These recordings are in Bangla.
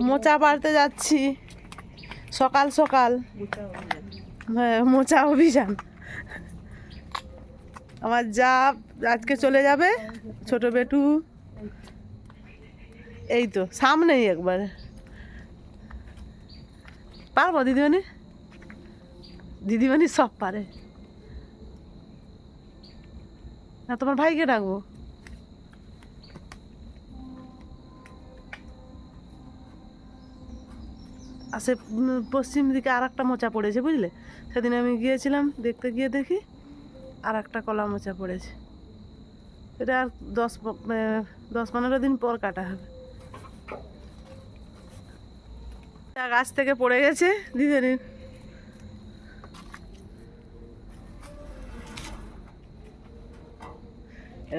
মোচা পাড়তে যাচ্ছি সকাল সকাল। হ্যাঁ, মোচা অভিযান। আমার যা আজকে চলে যাবে, ছোট বেটু এই তো সামনেই একবার। পারবো দিদিমণি? দিদিমণি সব পারে না। তোমার ভাইকে ডাকবো। আর সে পশ্চিম দিকে আর একটা মোচা পড়েছে, বুঝলে? সেদিন আমি গিয়েছিলাম দেখতে, গিয়ে দেখি আর একটা কলা মোচা পড়েছে। এটা আর 10-15 দিন পর কাটা হবে। গাছ থেকে পড়ে গেছে দিদির।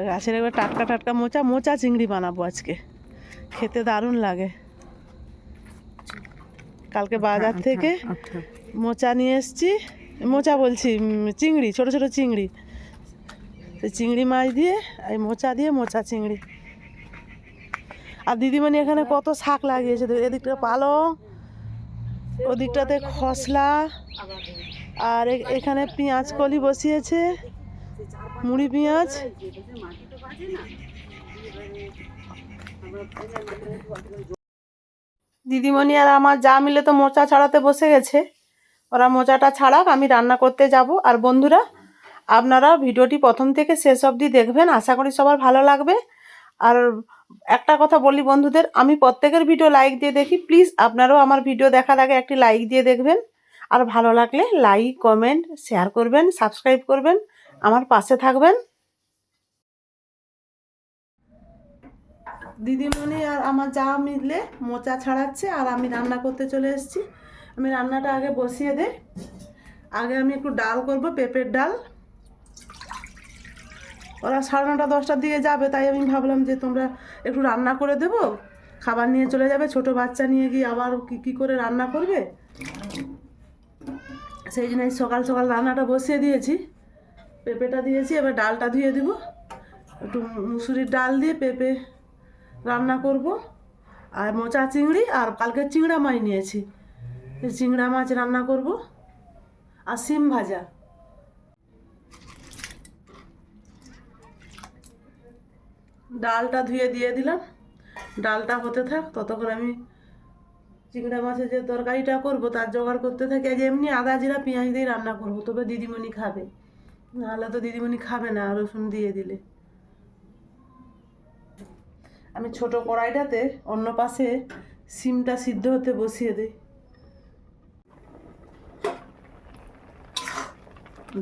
গাছের একবার টাটকা টাটকা মোচা, মোচা চিংড়ি বানাবো আজকে, খেতে দারুণ লাগে। কালকে বাজার থেকে মোচা নিয়ে এসছি, মোচা বলছি চিংড়ি, ছোট ছোট চিংড়ি। চিংড়ি মাছ দিয়ে এই মোচা দিয়ে মোচা চিংড়ি। আর দিদিমণি এখানে কত শাক লাগিয়েছে, এদিকটা পালং, ওদিকটাতে খসলা, আর এখানে পেঁয়াজ কলি বসিয়েছে, মুড়ি পেঁয়াজ। দিদিমণি আর আমার যা মিলে তো মোচা ছাড়াতে বসে গেছে। ওরা মোচাটা ছাড়াক, আমি রান্না করতে যাব। আর বন্ধুরা, আপনারা ভিডিওটি প্রথম থেকে শেষ অবধি দেখবেন, আশা করি সবার ভালো লাগবে। আর একটা কথা বলি বন্ধুদের, আমি প্রত্যেকের ভিডিও লাইক দিয়ে দেখি, প্লিজ আপনারাও আমার ভিডিও দেখার আগে একটি লাইক দিয়ে দেখবেন। আর ভালো লাগলে লাইক, কমেন্ট, শেয়ার করবেন, সাবস্ক্রাইব করবেন, আমার পাশে থাকবেন। দিদিমণি আর আমার যা মিলে মোচা ছাড়াচ্ছে, আর আমি রান্না করতে চলে এসেছি। আমি রান্নাটা আগে বসিয়ে দেই। আগে আমি একটু ডাল করব, পেঁপের ডাল। ওরা 9:30 10টার দিকে যাবে, তাই আমি ভাবলাম যে তোমরা একটু রান্না করে দেবো, খাবার নিয়ে চলে যাবে। ছোট বাচ্চা নিয়ে গিয়ে আবার কী করে রান্না করবে, সেই জন্য সকাল সকাল রান্নাটা বসিয়ে দিয়েছি। পেঁপেটা দিয়েছি, এবার ডালটা ধুয়ে দেবো। একটু মুসুরির ডাল দিয়ে পেঁপে রান্না করব। আর মোচা চিংড়ি, আর কালকে চিংড়া মাছ নিয়েছি, চিংড়া মাছ রান্না করব। আর সিম ভাজা। ডালটা ধুয়ে দিয়ে দিলাম, ডালটা হতে থাক, ততক্ষণ আমি চিংড়া মাছের যে তরকারিটা করব তার জোগাড় করতে থাকি। আজ এমনি আদা জিরা পেঁয়াজ দিয়ে রান্না করব, তবে দিদিমণি খাবে, নাহলে তো দিদিমণি খাবে না রসুন দিয়ে দিলে। আমি ছোট কড়াইটাতে অন্য পাশে সিমটা সিদ্ধ হতে বসিয়ে দিই।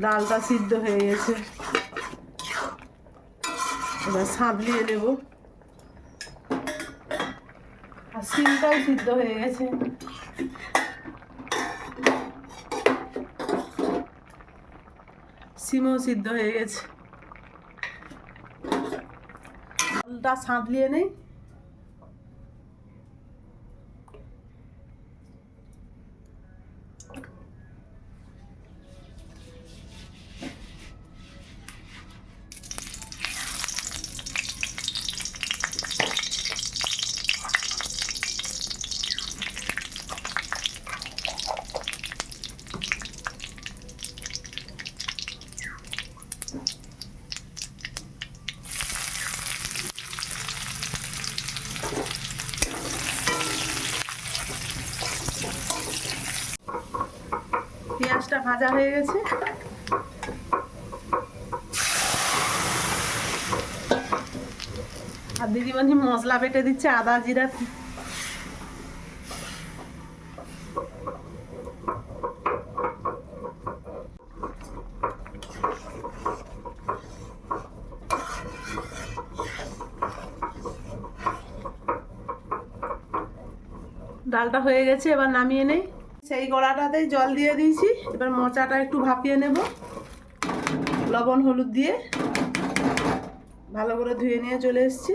ডালটা সিদ্ধ হয়ে গেছে, এবার সাঁতলিয়ে নেব। আর সিমটাও সিদ্ধ হয়ে গেছে। সিমও সিদ্ধ হয়ে গেছে। ডালটা সাঁতলিয়ে নেই। পেঁয়াজটা ভাজা হয়ে গেছে। আর দিদিমণি মশলা বেটে দিচ্ছে, আদা জিরা। ডালটা হয়ে গেছে, এবার নামিয়ে নেই। সেই কড়াটাতেই জল দিয়ে দিয়েছি। এবার মোচাটা একটু ভাপিয়ে নেব, লবণ হলুদ দিয়ে ভালো করে ধুয়ে নিয়ে চলে এসেছি।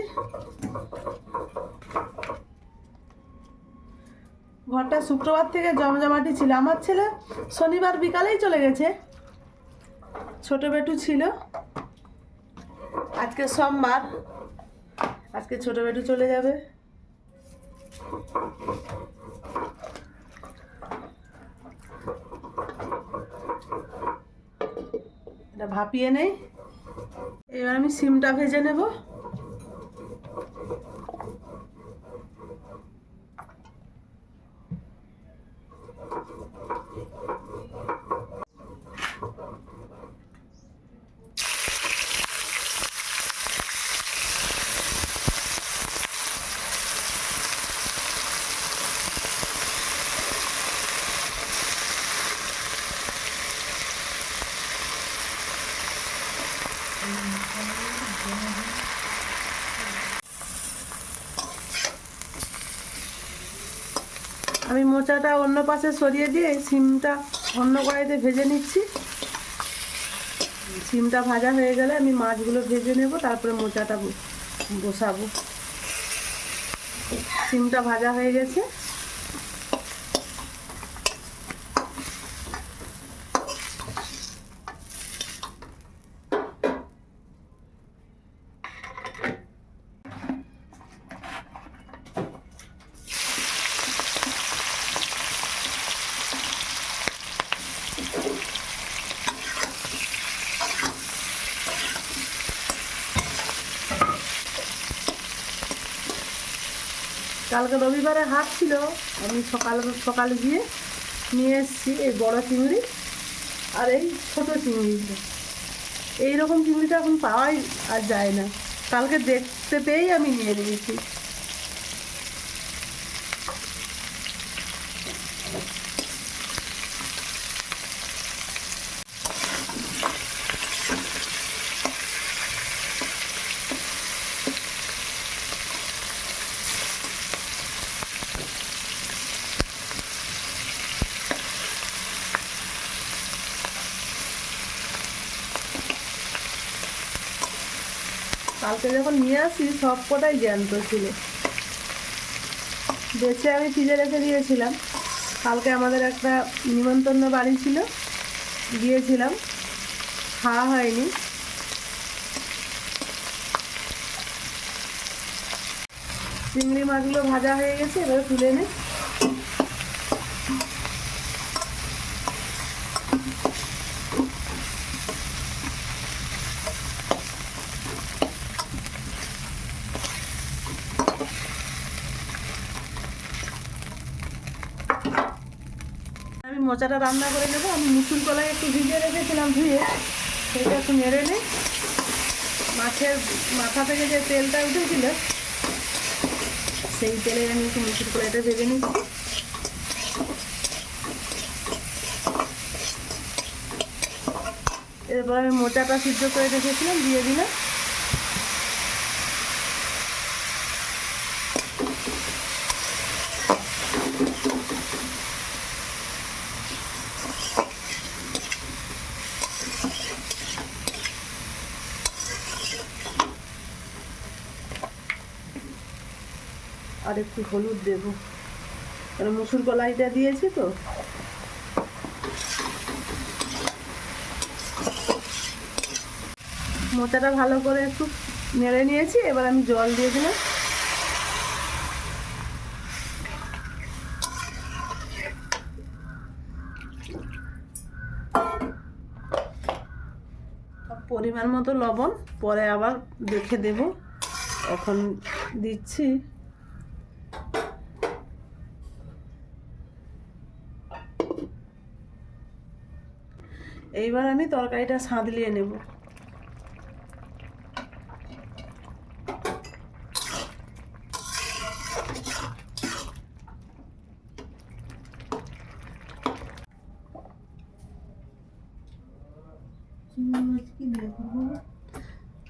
ঘরটা শুক্রবার থেকে জমজমাটি ছিল। আমার ছেলে শনিবার বিকালেই চলে গেছে, ছোট বেটু ছিল। আজকে সোমবার, আজকে ছোট বেটু চলে যাবে। এটা ভাপিয়ে নেই। এবার আমি সিমটা ভেজে নেব। আমি মোচাটা অন্য পাশে সরিয়ে দিয়ে সিমটা অন্য কড়াইতে ভেজে নিচ্ছি। সিমটা ভাজা হয়ে গেলে আমি মাছগুলো ভেজে নেব, তারপরে মোচাটা বসাবো। সিমটা ভাজা হয়ে গেছে। কালকে রবিবারে হাট ছিল, আমি সকালে গিয়ে নিয়ে এসেছি এই বড় চিংড়ি আর এই ছোট চিংড়িটা। এইরকম চিংড়িটা এখন পাওয়াই আর যায় না, কালকে দেখতে পেয়েই আমি নিয়ে নিয়েছি। কালকে যখন নিয়ে আসি সব কটাই জ্যান্ত ছিল, বেছে আমি ফ্রিজে রেখে দিয়েছিলাম। কালকে আমাদের একটা নিমন্ত্রণ বাড়ি ছিল, গিয়েছিলাম, খাওয়া হয়নি। চিংড়ি মাছগুলো ভাজা হয়ে গেছে, এবার তুলে নে। আমি মোচাটা রান্না করে নেবো। আমি মুসুর কলাই একটু ভিজিয়ে রেখেছিলাম, ধুয়ে সেটা একটু নেড়ে নিই। মাছের মাথা থেকে যে তেলটা উঠেছিল সেই তেলে আমি একটু মুসুর কলাইটা ভেজে নিচ্ছি। এরপর আমি মোচাটা সিদ্ধ করে রেখেছিলাম, দিয়ে দিলাম। আর একটু হলুদ দেবো, কারণ মুসুর কলাইটা দিয়েছি তো। মোচাটা ভালো করে একটু নেড়ে নিয়েছি, এবার আমি জল দিয়ে দিলাম। পরিমাণ মতো লবণ, পরে আবার দেখে দেব, এখন দিচ্ছি। এইবার আমি তরকারিটা সাঁতলিয়ে নেব।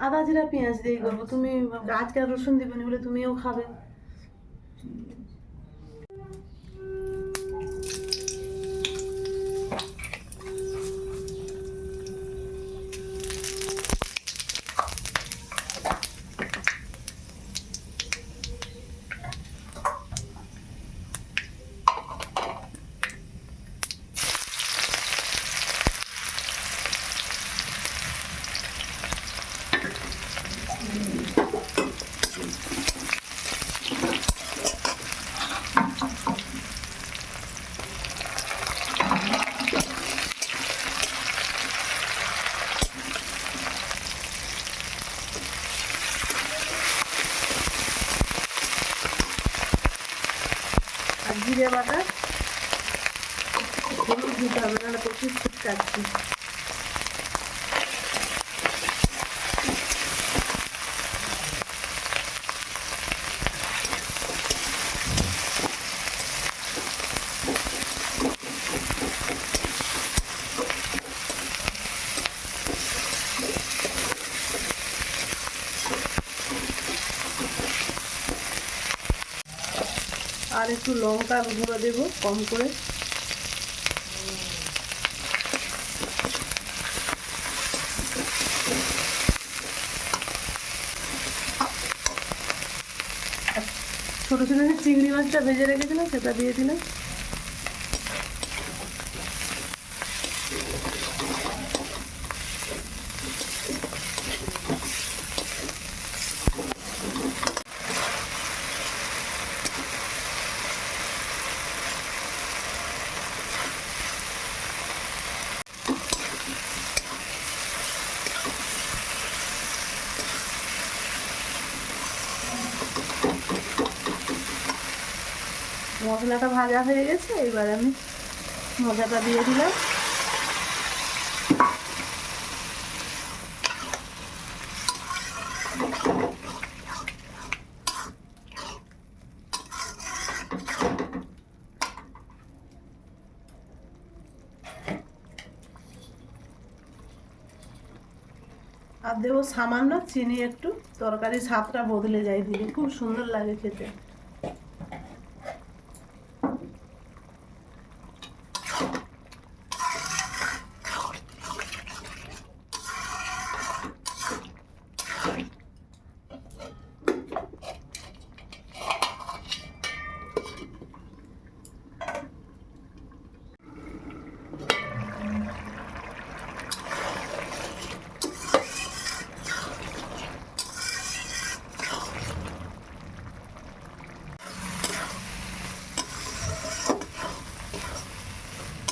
আদা জিরা পেঁয়াজ দিয়ে করবো, তুমি আজকে আর রসুন দিবে না বলে তুমিও খাবে। আর জিরে বাটা, হলুদ দিতে হবে, নাহলে প্রচুর ছিটকাচ্ছি। আর একটু লঙ্কা গুঁড়ো দেবো কম করে। ছোটো ছোটো যে চিংড়ি মাছটা ভেজে রেখেছিলাম সেটা দিয়ে দিলাম। মশলাটা ভাজা হয়ে গেছে, এবার আমি মশলাটা দিয়ে দিলাম। আর দেবো সামান্য চিনি একটু, তরকারির স্বাদটা বদলে যায় দিলে, খুব সুন্দর লাগে খেতে।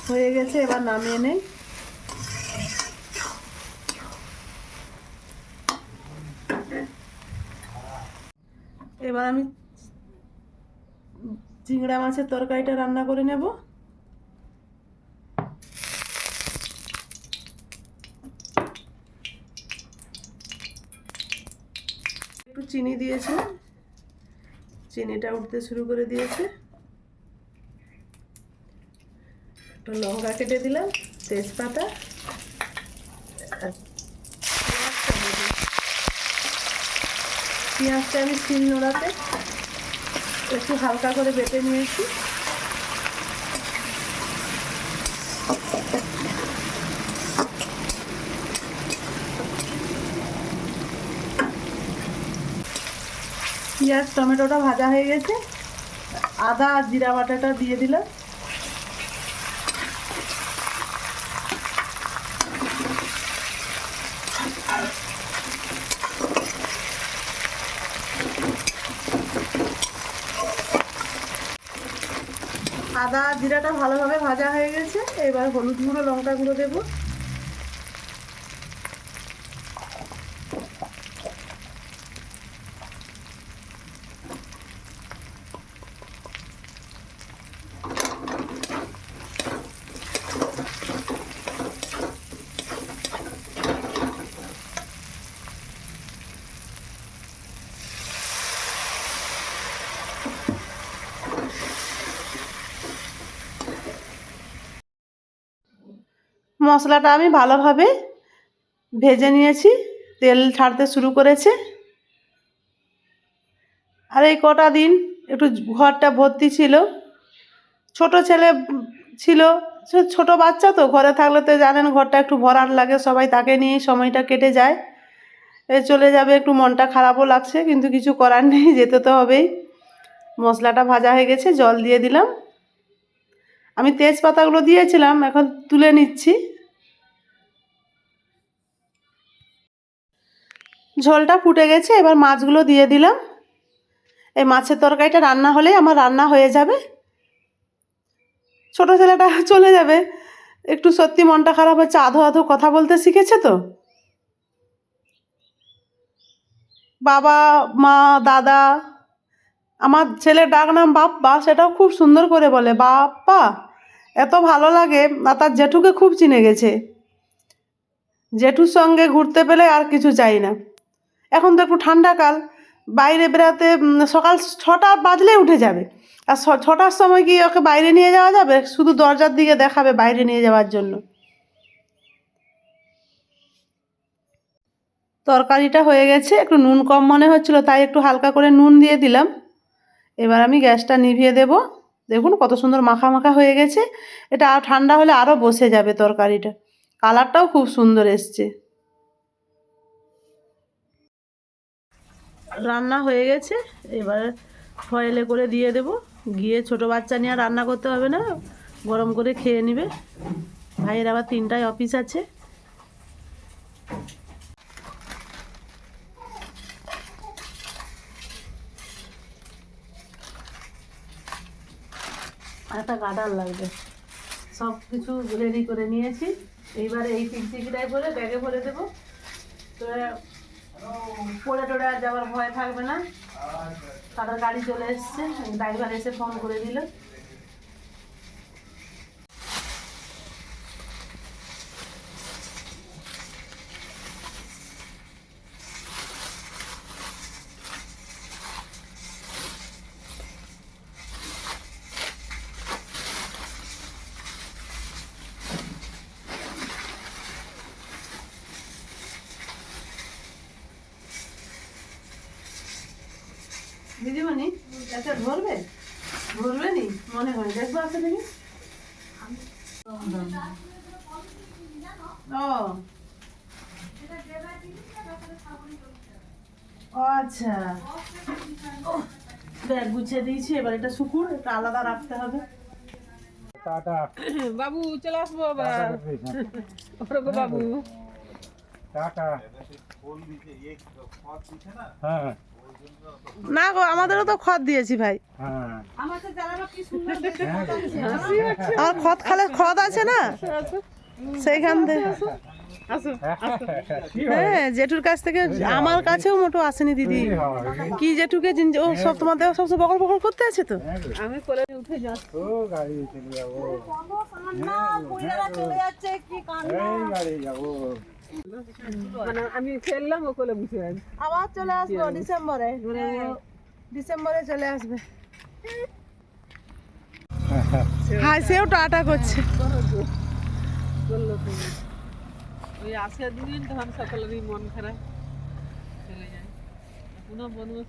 হয়ে গেছে, এবার নামিয়ে নেই। এবার আমি চিংড়া মাছের তরকারিটা রান্না করে নেব। একটু চিনি দিয়েছিলাম, চিনিটা উঠতে শুরু করে দিয়েছে। একটু লঙ্কা কেটে দিলাম, তেজপাতা, পেঁয়াজটা আমি শিল নোড়াতে একটু হালকা করে বেটে নিয়েছি। পেঁয়াজ টমেটোটা ভাজা হয়ে গেছে, আদা আর জিরা বাটাটা দিয়ে দিলাম। আদা জিরাটা ভালোভাবে ভাজা হয়ে গেছে, এবার হলুদ গুঁড়ো লঙ্কা গুঁড়ো দেবো। মশলাটা আমি ভালোভাবে ভেজে নিয়েছি, তেল ছাড়তে শুরু করেছে। আর এই কটা দিন একটু ঘরটা ভর্তি ছিল, ছোট ছেলে ছিল, ছোট বাচ্চা তো, ঘরে থাকলে তো জানেন ঘরটা একটু ভরাট লাগে, সবাই তাকে নিয়েই সময়টা কেটে যায়। চলে যাবে, একটু মনটা খারাপও লাগছে, কিন্তু কিছু করার নেই, যেতে তো হবেই। মশলাটা ভাজা হয়ে গেছে, জল দিয়ে দিলাম। আমি তেজপাতাগুলো দিয়েছিলাম, এখন তুলে নিচ্ছি। ঝোলটা ফুটে গেছে, এবার মাছগুলো দিয়ে দিলাম। এই মাছের তরকারিটা রান্না হলেই আমার রান্না হয়ে যাবে। ছোট ছেলেটা চলে যাবে, একটু সত্যি মনটা খারাপ হচ্ছে, আধো আধো কথা বলতে শিখেছে তো। বাবা মা দাদা আমার ছেলের ডাক নাম বাপ্পা, সেটাও খুব সুন্দর করে বলে বাপ্পা, এত ভালো লাগে। আর তার জেঠুকে খুব চিনে গেছে, জেঠুর সঙ্গে ঘুরতে পেলে আর কিছু চাই না। এখন তো একটু ঠান্ডাকাল, বাইরে বেরাতে সকাল 6টা বাজলে উঠে যাবে, আর 6টার সময় কি ওকে বাইরে নিয়ে যাওয়া যাবে? শুধু দরজার দিকে দেখাবে বাইরে নিয়ে যাওয়ার জন্য। তরকারিটা হয়ে গেছে, একটু নুন কম মনে হচ্ছিল, তাই একটু হালকা করে নুন দিয়ে দিলাম। এবার আমি গ্যাসটা নিভিয়ে দেব। দেখুন কত সুন্দর মাখা মাখা হয়ে গেছে। এটা আর ঠান্ডা হলে আরও বসে যাবে তরকারিটা। কালারটাও খুব সুন্দর এসছে। রান্না হয়ে গেছে, এবার ফয়েলে করে দিয়ে দেব। গিয়ে ছোট বাচ্চা নিয়ে আর রান্না করতে হবে না, গরম করে খেয়ে নেবে। ভাইয়ের আবার 3টায় অফিস আছে। একটা গার্ডার লাগবে। সব কিছু রেডি করে নিয়েছি, এইবারে এই টিকটিকিটায় করে ব্যাগে ভরে দেবো। তো পড়ে টড়ে আর যাওয়ার ভয় থাকবে না। তাদের গাড়ি চলে এসছে, ড্রাইভার এসে ফোন করে দিল। দিদিমণি একটা ধরবে, ধরবে নি মনে হয়, দেখবো আছে নাকি। ও আচ্ছা, ব্যাগ গুছিয়ে দিয়েছি, এবার এটা শুকুর, এটা আলাদা রাখতে হবে। বাবু চলে আসবো আবার। বাবু না গো, আমাদেরও তো খড় দিয়েছি ভাই। আমার খড় খালে খড় আছে না, সেইখান থেকে। হ্যাঁ, জেঠুর কাছ থেকে আমার কাছেও মোটো আসেনি দিদি। কি জেঠুকে ও সব তোমাদের সবসময় বকর বকর করতে আছে তো। আমি কোলে উঠে যাচ্ছি। মানে আমি খেললাম, ও কোলে বসে আছে। আবার চলে আসবো ডিসেম্বরে, ডিসেম্বরে চলে আসবে। হ্যাঁ, সেও টাটা করছে। ওই আজকের দিন তখন সকলেরই মন খারাপ চলে যায়, পুনঃ বনবাসী।